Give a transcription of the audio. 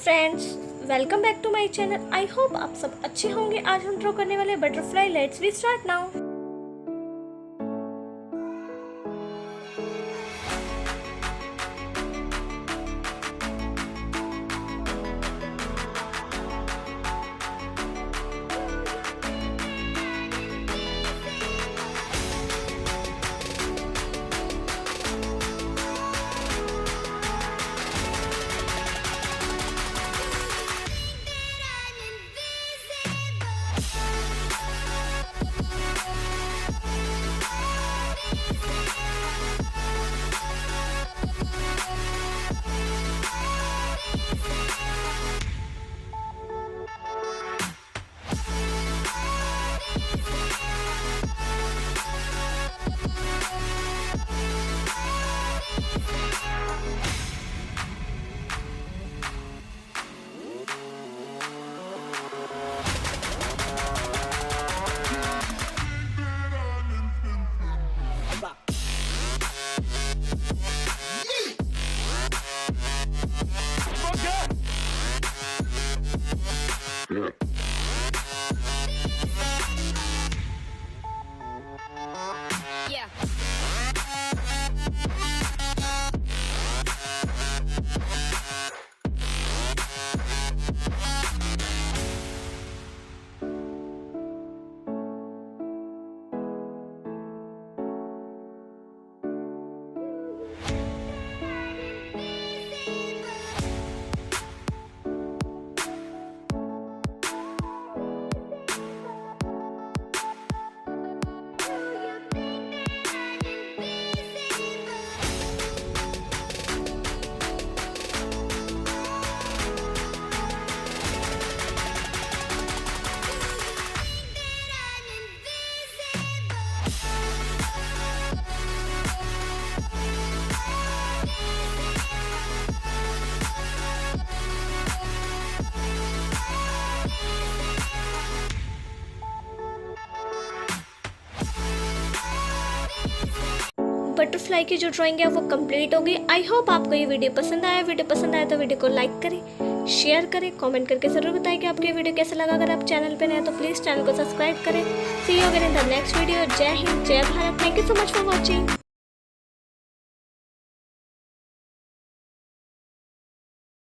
Friends, welcome back to my channel. I hope आप सब अच्छे होंगे। आज हम ड्रॉ करने वाले butterfly. Let's we start now. Butterfly की जो ड्राइंग है वो कंप्लीट हो गई। आई होप आपको ये वीडियो पसंद आया। वीडियो पसंद आया तो वीडियो को लाइक करें, शेयर करें, कमेंट करके ज़रूर बताएं कि आपको ये वीडियो कैसा लगा। अगर आप चैनल पे नए हैं तो प्लीज़ चैनल को सब्सक्राइब करें। See you again in the next video. जय हिंद, जय Bharat. Thank you so much for watching.